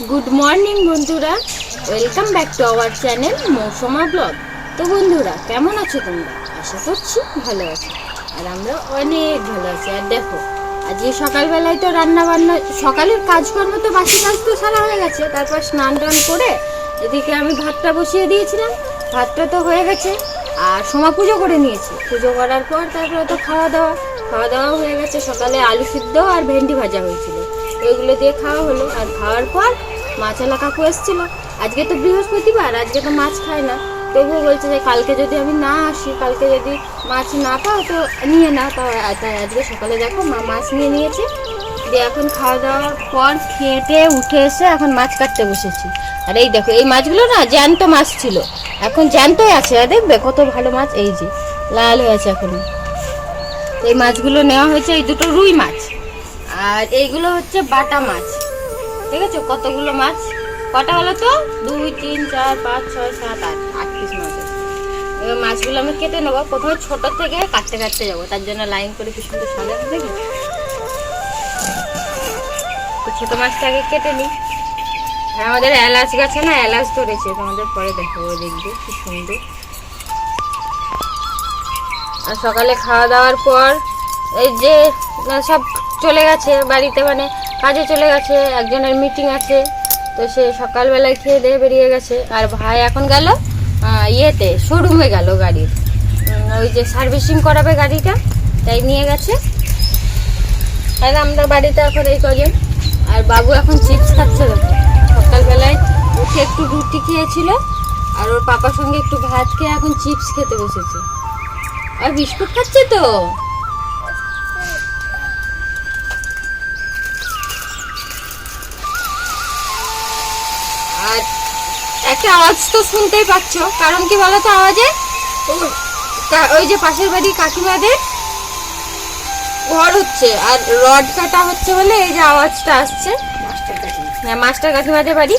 Good morning বন্ধুরা, welcome back to our channel Mousuma vlog. তো বন্ধুরা, কেমন আছো তোমরা? আশা করছি ভালো আছো, আর আমরা অনেক ভালো আছি। আর দেখো, আজকে সকালবেলায় তো রান্না বান্না, সকালের কাজকর্ম তো বাসি কাজ তো সারা হয়ে গেছে। তারপর স্নান টান করে এদিকে আমি ভাতটা বসিয়ে দিয়েছিলাম। ভাতটা তো হয়ে গেছে, আর সোমা পুজো করে নিয়েছি। পুজো করার পর তারপরে তো খাওয়া দাওয়া হয়ে গেছে। সকালে আলু সিদ্ধ আর ভেন্ডি ভাজা হয়েছিল, ওইগুলো দিয়ে খাওয়া হলো। আর খাওয়ার পর মাছওয়ালা কাকু এসেছিল। আজকে তো বৃহস্পতিবার, আজকে তো মাছ খায় না। তবুও বলছে যে কালকে যদি আমি না আসি, কালকে যদি মাছ না পাও তো নিয়ে না। তাই আজকে সকালে দেখো মা মাছ নিয়ে নিয়েছে। দিয়ে এখন খাওয়া দাওয়ার পর খেয়ে উঠে এসে এখন মাছ কাটতে বসেছি। আর এই দেখো, এই মাছগুলো না জ্যান্ত মাছ ছিল, এখন জ্যান্তই আছে। আর দেখবে কত ভালো মাছ, এই যে লাল হয়ে আছে এখন। এই মাছগুলো নেওয়া হয়েছে, এই দুটো রুই মাছ, আর এইগুলো হচ্ছে বাটা মাছ। ঠিক আছে, কতগুলো মাছ, কটা হলো তো 2 3 4 5 6 7 8 পিস মাছ আছে। এবার মাছগুলো আমি কেটে নেবো। প্রথমে ছোট থেকে কাটতে যাবো, তার জন্য লাইন করে কি সুন্দর সাজানো দেখি। তো ছোট মাছটাকে কেটে নিই। আর আমাদের এলাচ গাছে না এলাচ ধরেছে, তোমাদের পরে দেখাবো, দেখবে কি সুন্দর। আর সকালে খাওয়া দাওয়ার পর এই যে সব চলে গেছে বাড়িতে, মানে কাজে চলে গেছে, একজনের মিটিং আছে, তো সে সকালবেলায় খেয়ে দিয়ে বেরিয়ে গেছে। আর ভাই এখন গেল ইয়েতে, শোরুমে গেল গাড়ির, ওই যে সার্ভিসিং করাবে গাড়িটা, তাই নিয়ে গেছে। আর আমরা বাড়িতে এখন এই কজন। আর বাবু এখন চিপস খাচ্ছে। দেখো, সকালবেলায় উঠে একটু রুটি খেয়েছিল, আর ওর পাপার সঙ্গে একটু ভাত খেয়ে এখন চিপস খেতে বসেছে। আর বিস্কুট খাচ্ছে তো। আর একটা আওয়াজ তো শুনতেই পাচ্ছ, কারণ কি বলো তো আওয়াজে? ওই যে পাশের বাড়ি কাকিমাদের ঘর হচ্ছে, আর রড কাটা হচ্ছে বলে এই যে আওয়াজটা আসছে। হ্যাঁ, মাস্টার কাকিমাদের বাড়ি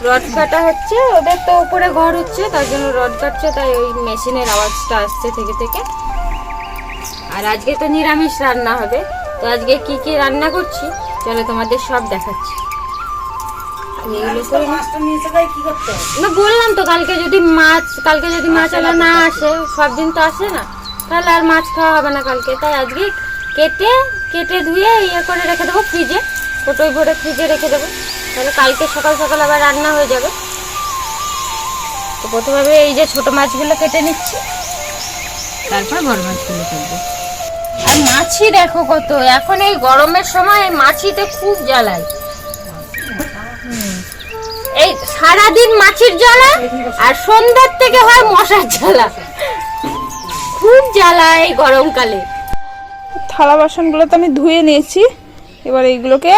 রড কাটা হচ্ছে, ওদের তো উপরে ঘর হচ্ছে, তার জন্য রড কাটছে, তাই ওই মেশিনের আওয়াজটা আসছে থেকে। আর আজকে তো নিরামিষ রান্না হবে। তো আজকে কি কি রান্না করছি চলো তোমাদের সব দেখাচ্ছি। না, বললাম তো কালকে যদি মাছ আলা না আসে, সব দিন তো আসে না, তাহলে আর মাছ খাওয়া হবে না কালকে। তাই আজকে কেটে ধুয়ে ইয়ে করে রেখে দেবো ফ্রিজে, কোটোই ভরে ফ্রিজে রেখে দেবো, তাহলে কালকে সকাল আবার রান্না হয়ে যাবে। তো প্রথমে এই যে ছোট মাছগুলো কেটে নিচ্ছি, তারপর বড় মাছগুলো কাটবো। আর মাছি দেখো কত, এখন এই গরমের সময় মাছিতে খুব জ্বালায়। এই সারাদিন মাছির জ্বালা, আর সন্ধ্যার থেকে হয় মশার জ্বালা, খুব জ্বালা এই গরমকালে। থালা বাসনগুলো তো আমি ধুয়ে নিয়েছি, এবার এইগুলোকে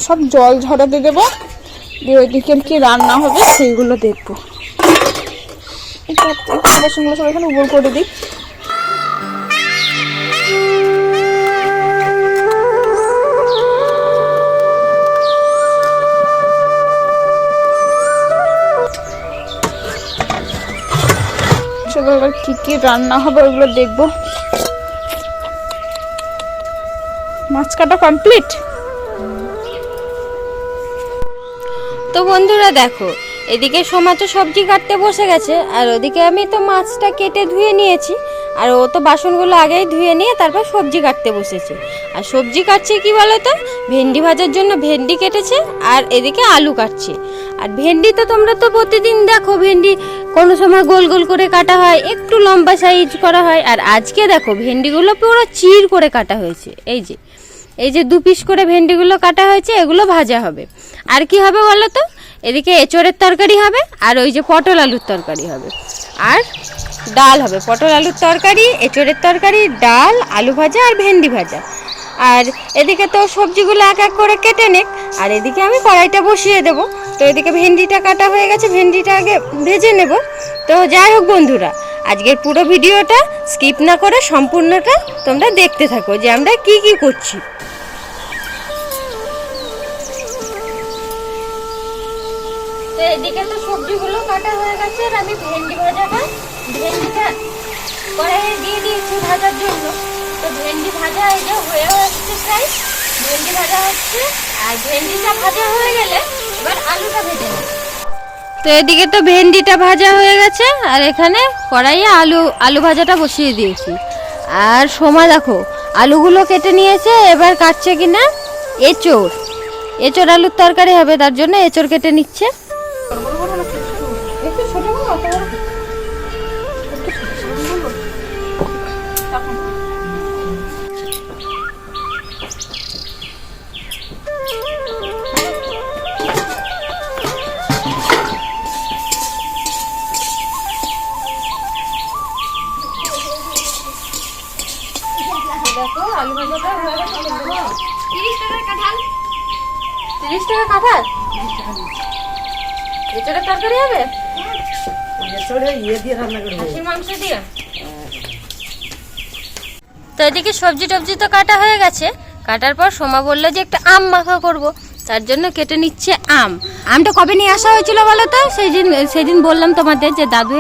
সব জল ঝরাতে দেবো, দিয়ে ওইদিকে কি রান্না হবে সেইগুলো দেখবো। থালা বাসনগুলো সব এখানে উপর করে দিই। এবার কি কি রান্না হবে ওইগুলো দেখবো। মাছ কাটা কমপ্লিট। তো বন্ধুরা দেখো, এদিকে সোমা তো সবজি কাটতে বসে গেছে, আর ওদিকে আমি তো মাছটা কেটে ধুয়ে নিয়েছি, আর ও তো বাসনগুলো আগেই ধুয়ে নিয়ে তারপর সবজি কাটতে বসেছে। আর সবজি কাটছে কি বলো তো, ভেন্ডি ভাজার জন্য ভেন্ডি কেটেছে, আর এদিকে আলু কাটছে। আর ভেন্ডি তো তোমরা তো প্রতিদিন দেখো, ভেন্ডি কোনো সময় গোল গোল করে কাটা হয়, একটু লম্বা সাইজ করা হয়। আর আজকে দেখো ভেন্ডিগুলো পুরো চির করে কাটা হয়েছে। এই যে 2 পিস করে ভেন্ডিগুলো কাটা হয়েছে, এগুলো ভাজা হবে। আর কি হবে বলো তো, এদিকে এঁচোড়ের তরকারি হবে, আর ওই যে পটল আলুর তরকারি হবে, আর ডাল হবে। পটল আলুর তরকারি, এঁচোড়ের তরকারি, ডাল, আলু ভাজা আর ভেন্ডি ভাজা। আর এদিকে তো সবজিগুলো এক এক করে কেটে নে, আর এদিকে আমি কড়াইটা বসিয়ে দেবো। তো এদিকে ভেন্ডিটা কাটা হয়ে গেছে, ভেন্ডিটা আগে ভেজে নেব। তো যাই হোক বন্ধুরা, আজকের পুরো ভিডিওটা স্কিপ না করে সম্পূর্ণটা তোমরা দেখতে থাকো যে আমরা কি কি করছি। তো এদিকে তো সবজিগুলো কাটা হয়ে গেছে, আর আমি ভেন্ডিটা কড়াইয়ে দিয়ে দিয়েছি ভাজার জন্য। তো ভেন্ডি ভাজা এই যে হয়ে আসছে প্রায়, ভেন্ডি ভাজা হচ্ছে। আর ভেন্ডিটা ভাজা হয়ে গেলে এবার আলুটা ভেজে নেব। তো এদিকে তো ভেন্ডিটা ভাজা হয়ে গেছে, আর এখানে কড়াইয়ে আলু ভাজাটা বসিয়ে দিয়েছি। আর সোমা দেখো আলুগুলো কেটে নিয়েছে, এবার কাটছে কিনা এঁচড় আলুর তরকারি হবে, তার জন্য এঁচড় কেটে নিচ্ছে। একটু ছোট বড় অত বড় দেখো আলু ভাজাটা হয়ে গেছে। 30 টাকার কাঁঠাল, 30 টাকা কাঁঠাল, এঁচড়ের তরকারি হবে, খাসির মাংস দিয়ে। তো এদিকে সবজি টবজি তো কাটা হয়ে গেছে, কাটার পর সোমা বললো যে একটা আম মাখা করব, তার জন্য কেটে নিচ্ছে আমটা কবে নিয়ে আসা হয়েছিল বলো তো? সেদিন বললাম তোমাদের যে দাদু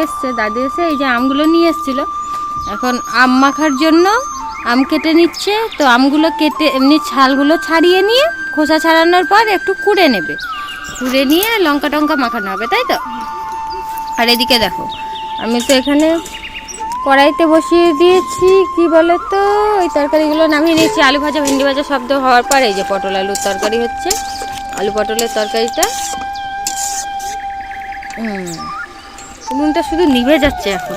এসে এই যে আমগুলো নিয়ে এসেছিল। এখন আম মাখার জন্য আম কেটে নিচ্ছে। তো আমগুলো কেটে এমনি ছালগুলো ছাড়িয়ে নিয়ে খোসা ছাড়ানোর পর একটু কুড়ে নেবে, কুড়ে নিয়ে লঙ্কা টঙ্কা মাখানো হবে, তাই তো? আর এদিকে দেখো আমি তো এখানে কড়াইতে বসিয়ে দিয়েছি কি বলে তো, ওই তরকারিগুলো নামিয়ে নিয়েছি। আলু ভাজা ভেন্ডি ভাজা শব্দ হওয়ার পর এই যে পটল আলুর তরকারি হচ্ছে, আলু পটলের তরকারিটা। উনুনটা শুধু নিভে যাচ্ছে এখন।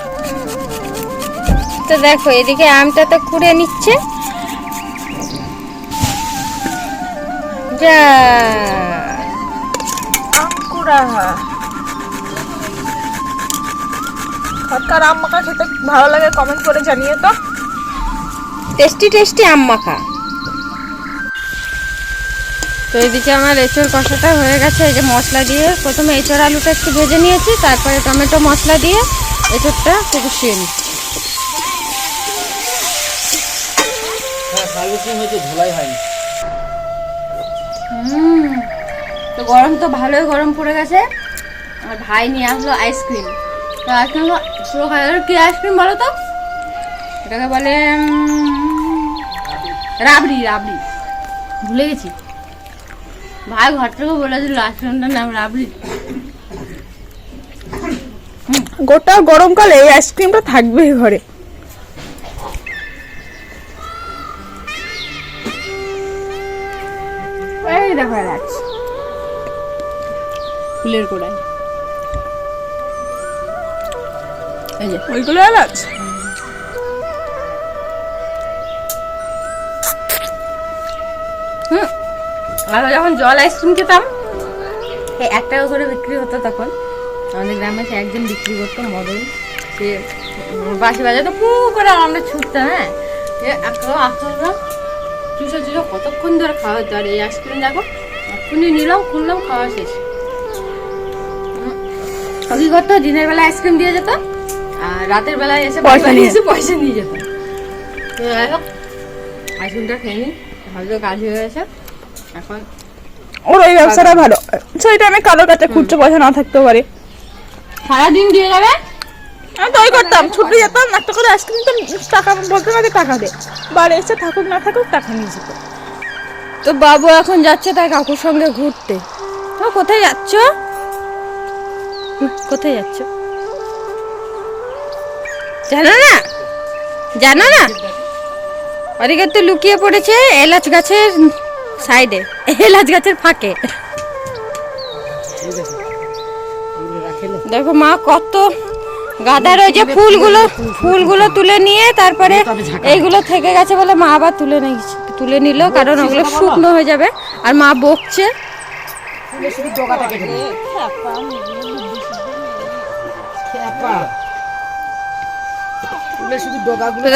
তো দেখো এদিকে আমটা তো কুড়ে নিচ্ছে। যা আঙ্কুরা কার আম মাখা খেতে ভালো লাগে কমেন্ট করে জানিয়ে তো। টেস্টি আম মাখা। তো এদিকে আমার এঁচড় কষাটা হয়ে গেছে। এই যে মশলা দিয়ে প্রথমে এঁচড় আলুটা একটু ভেজে নিয়েছি, তারপরে টমেটো মশলা দিয়ে এঁচড়টা কষিয়ে নিচ্ছি। তো গরম তো ভালোই গরম পড়ে গেছে। আর ভাই নিয়ে আসলো আইসক্রিম। তো আইসক্রিম পুরো কি আইসক্রিম বলো তো? এটাকে বলে রাবড়ি, ভুলে গেছি। ভাই ঘর থেকে বলে দিল আইসক্রিমটার নাম রাবড়ি। গোটা গরমকালে এই আইসক্রিমটা থাকবেই ঘরে। এই দেখো এলাচ, ফুলের কোড়াই, এই যে ওইগুলো এলাচ। আমরা যখন জল আইসক্রিম খেতাম, 1 টাকা করে বিক্রি হতো তখন আমাদের গ্রামে। সে একজন বিক্রি করতো মদন, সে বাঁশি বাজাতো, পু করে আমরা ছুটতাম। হ্যাঁ, চুষো কতক্ষণ ধরে খাওয়া হতো। আর এই আইসক্রিম দেখো এক্ষুনি নিলাম, খুললাম, খাওয়া শেষ। কি করতো, দিনের বেলা আইসক্রিম দিয়ে যেত আর রাতের বেলায় এসে পয়সা নিয়ে যেত। আইসক্রিমটা খেয়ে নিই, হয়তো কাজ হয়ে গেছে। এখন ওর ওই ব্যবসাটা ভালো, সেই টাইমে কারোর কাছে খুচরো পয়সা না থাকতে পারে, সারাদিন দিয়ে যাবে। আমি তো ওই করতাম, ছুটে যেতাম, একটা করে আইসক্রিম তো টাকা বলতে না যে টাকা দে, বাড়ি এসে থাকুক না থাকুক টাকা নিয়ে যেত। তো বাবু এখন যাচ্ছে তার কাকুর সঙ্গে ঘুরতে। তো কোথায় যাচ্ছ? কোথায় যাচ্ছ জানো না? ওদিকে তো লুকিয়ে পড়েছে এলাচ গাছের সাইডে, এলাচ গাছের ফাঁকে। দেখো মা কত গাদার ওই যে ফুলগুলো তুলে নিয়ে তারপরে এইগুলো থেকে গেছে বলে মা আবার তুলে নিল, কারণ ওগুলো শুকনো হয়ে যাবে। আর মা বকছে।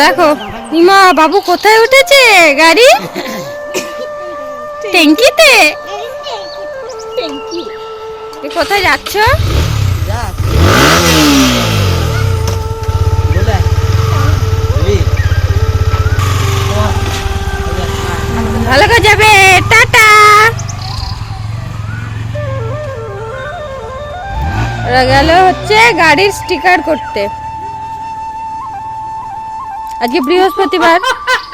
দেখো মা বাবু কোথায় উঠেছে, গাড়ি ট্যাঙ্কিতে। কোথায় যাচ্ছ? ভালো করে যাবে, টাটা। ওরা গেল হচ্ছে গাড়ির স্টিকার করতে। আজকে বৃহস্পতিবার,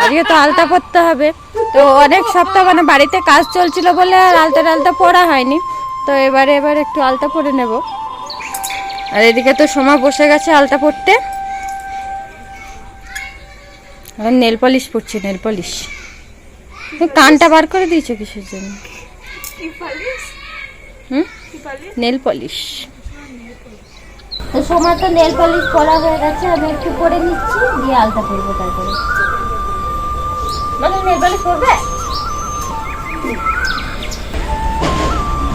আজকে তো আলতা পরতে হবে। তো অনেক সপ্তাহ মানে বাড়িতে কাজ চলছিল বলে আর আলতা পরা হয়নি। তো এবারে একটু আলতা পরে নেব। আর এদিকে তো সোমা বসে গেছে আলতা পরতে। আর নেল পলিশ পরছি, নেল পলিশ। কানটা বার করে দিয়েছো কিসের জন্য? Nail polish. তো সোমা তো নেল পলিশ পরা হয়ে গেছে, আমি একটু পরে নিচ্ছি, দিয়ে আলতা পরবো তারপরে। মানে নেল পলিশ পরবে?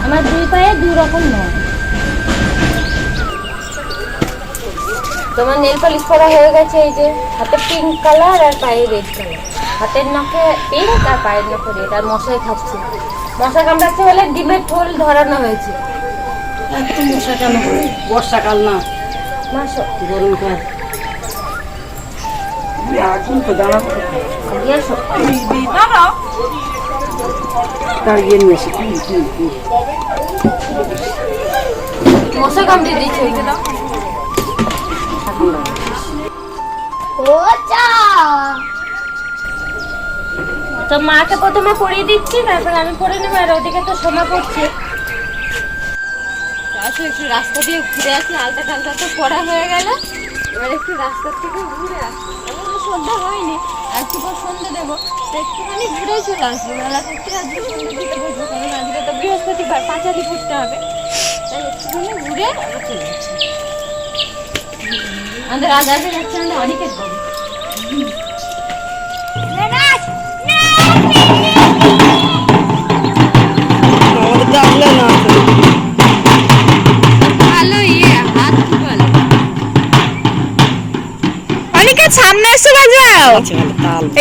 আমার দুই পায়ে দুই রকম নয়। তোমার নেল পলিশ করা হয়ে গেছে, এই যে হাতে পিঙ্ক কালার আর পায়ে রেড কালার। হাতের নখে পিঙ্ক আর পায়ের নখে রেড। আর মশাই খাচ্ছে, মশা কামড়াচ্ছে বলে ডিমের ঠোল ধরানো হয়েছে। একটু মশা কেন? বর্ষাকাল না, মাসো গরমকাল। এখন তো দাঁড়াবো, দাঁড়িয়ে নিয়ে এসে মশা কামড়ে দিচ্ছে ওইগুলো। তো মাকে প্রথমে পরিয়ে দিচ্ছি, তারপর আমি পরে নেবো। আর ওদিকে তো সোমা করছে। আসো একটু রাস্তা দিয়ে ঘুরে আসি, আলতা টালতা তো পড়া হয়ে গেল। এবার একটু রাস্তার থেকে ঘুরে আসি। এখনো সন্ধ্যা হয়নি, আর একটু পর সন্ধ্যা দেবো। তো একটুখানি ঘুরে চলে আসবো। বেলা করতে আজকে সন্ধ্যা দিতে বসবো, কারণ আজকে তো বৃহস্পতিবার, পাঁচালি পড়তে হবে। তাই একটুখানি ঘুরে আবার চলে যাচ্ছি। আমাদের আজ আগে যাচ্ছে আমাদের অনেকের বাড়ি। ভালো ইয়ে হাত খুব ভালো। অনিকেত সামনে এসে বাজাও,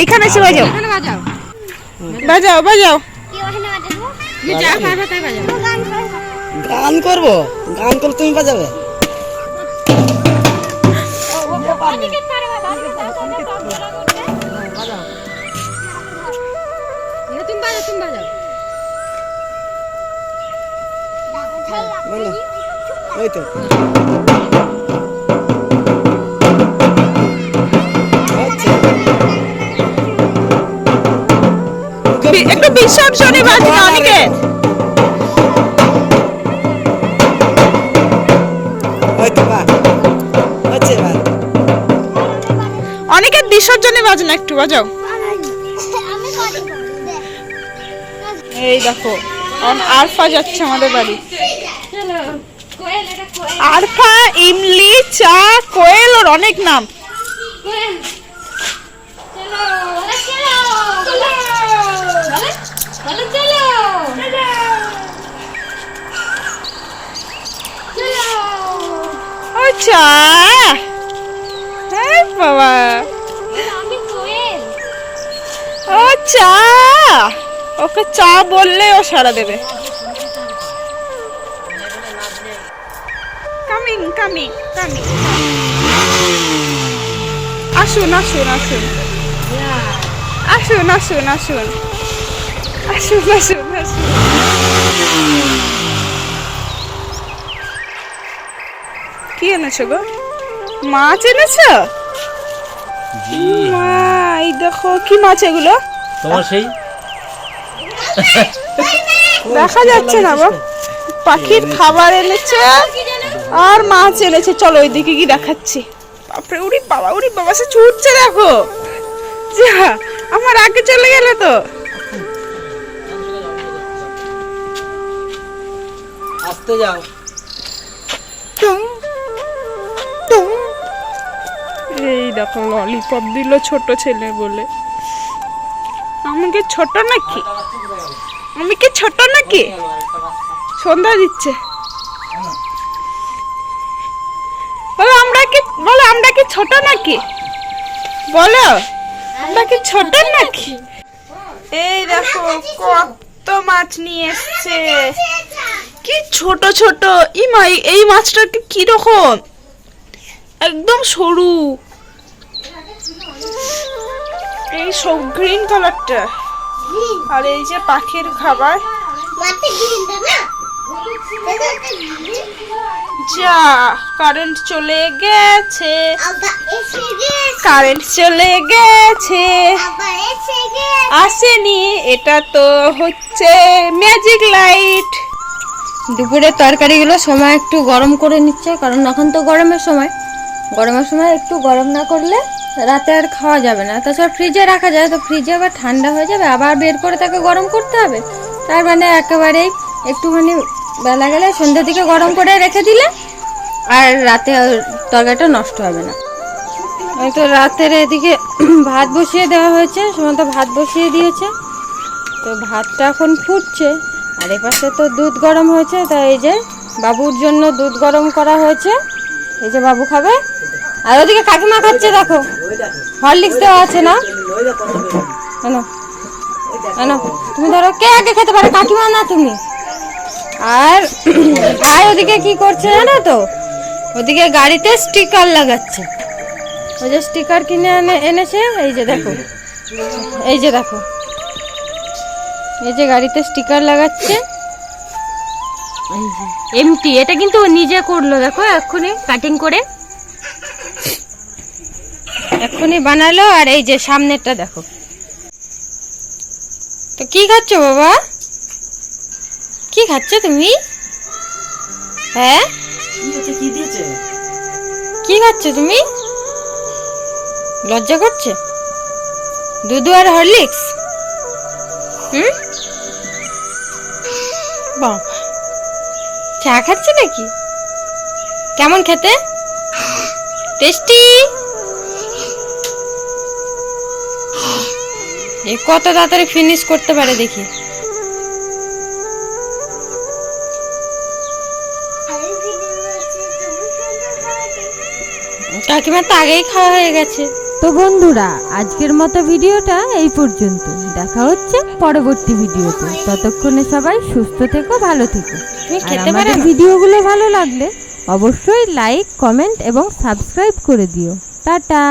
এইখানে এসে বাজাও, এখানে বাজাও, বাজাও বাজাও। তুমি যা পারবে তাই বাজাও। গান করবো, গান করলে তুমি বাজাবে। তুমি বাজাও, তুমি বাজাও। বলো, ওই তো আচ্ছা। একটু বিসর্জনে বাজবে অনিকেত। ওই তো বাহ, আচ্ছা বাহ। অনিকেত বিসর্জনে বাজে না, একটু বাজাও। এই দেখো আরফা যাচ্ছে আমাদের বাড়ি। চলো কোয়েল, এটা কোয়েল, আরফা, ইমলি, চা, কোয়েল, ওর অনেক নাম। কোয়েল। চলো ওরা চলো, চলো বলো চলো, চলো। ও চা, হ্যাঁ বাবা, আমি কোয়েল। ও চা, ওকে চা বললে ও সারা দেবে। Coming coming coming. আসুন আসুন আসুন আসুন আসুন আসুন আসুন আসুন আসুন। কি এনেছো গো? মাছ এনেছো? মা, এই দেখো কি মাছ এগুলো? তোমার সেই দেখা যাচ্ছে না গো। পাখির খাবার এনেছে আর মাছ এনেছে। চলো ওইদিকে কি দেখাচ্ছি। বাপরে, উড়ি বাবা, উড়ি বাবা, সে ছুটছে দেখো। যা, আমার আগে চলে গেল তো। আসতে যাও। টুং, টুং। এই দেখো ললিপপ দিল ছোট ছেলে বলে। আমি কি ছোট নাকি? আমি কি ছোট নাকি? সন্ধ্যা দিচ্ছে। বলো আমরা কি ছোট নাকি? বলো আমরা কি ছোট নাকি? এই দেখো কত মাছ নিয়ে এসছে। কি ছোট ছোট। এই মাছটা কি রকম, একদম সরু। এই সব গ্রিন কালারটা। আর এই যে পাখির খাবার। যা, কারেন্ট চলে গেছে, কারেন্ট চলে গেছে। আসেনি, এটা তো হচ্ছে ম্যাজিক লাইট। দুপুরের তরকারিগুলো সময় একটু গরম করে নিচ্ছে, কারণ এখন তো গরমের সময় একটু গরম না করলে রাতে আর খাওয়া যাবে না। তাছাড়া ফ্রিজে রাখা যায়, তো ফ্রিজে আবার ঠান্ডা হয়ে যাবে, আবার বের করে তাকে গরম করতে হবে। তার মানে একেবারেই একটুখানি বেলা গেলে সন্ধ্যার দিকে গরম করে রেখে দিলে আর রাতে আর তরকারিটা নষ্ট হবে না। এই তো রাতের এদিকে ভাত বসিয়ে দেওয়া হয়েছে, সুমন্ত ভাত বসিয়ে দিয়েছে, তো ভাতটা এখন ফুটছে। আর এপাশে তো দুধ গরম হয়েছে, তাই এই যে বাবুর জন্য দুধ গরম করা হয়েছে, এই যে বাবু খাবে। আর ওদিকে কাকিমা খাচ্ছে, দেখো হরলিক্স দেওয়া আছে না, কেন কেন তুমি ধরো, কে আগে খেতে পারে, কাকিমা না তুমি? আর ভাই ওদিকে কি করছে জানো তো, ওদিকে গাড়িতে স্টিকার লাগাচ্ছে, ওই যে স্টিকার কিনে এনেছে, এই যে দেখো, এই যে দেখো, এই যে গাড়িতে স্টিকার লাগাচ্ছে। এই যে এমটি, এটা কিন্তু ও নিজে করলো, দেখো এক্ষুনি কাটিং করে এক্ষুনি বানালো। আর এই যে সামনেরটা দেখো। তো কি খাচ্ছ বাবা, কি খাচ্ছ তুমি? হ্যাঁ কি দিয়েছে? কি খাচ্ছ তুমি? লজ্জা করছে? দুধু আর হরলিক্স? বাবা চা খাচ্ছে নাকি? কেমন খেতে? টেস্টি? এ কত তাড়াতাড়ি ফিনিশ করতে পারে দেখি। কাকিমা তো আগেই খাওয়া হয়ে গেছে। তো বন্ধুরা, আজকের মতো ভিডিওটা এই পর্যন্ত। দেখা হচ্ছে পরবর্তী ভিডিওতে। ততক্ষণে সবাই সুস্থ থেকো, ভালো থেকো। তুমি আর খেতে পারো আমাদের না? ভিডিওগুলো ভালো লাগলে অবশ্যই লাইক, কমেন্ট এবং সাবস্ক্রাইব করে দিও। টাটা।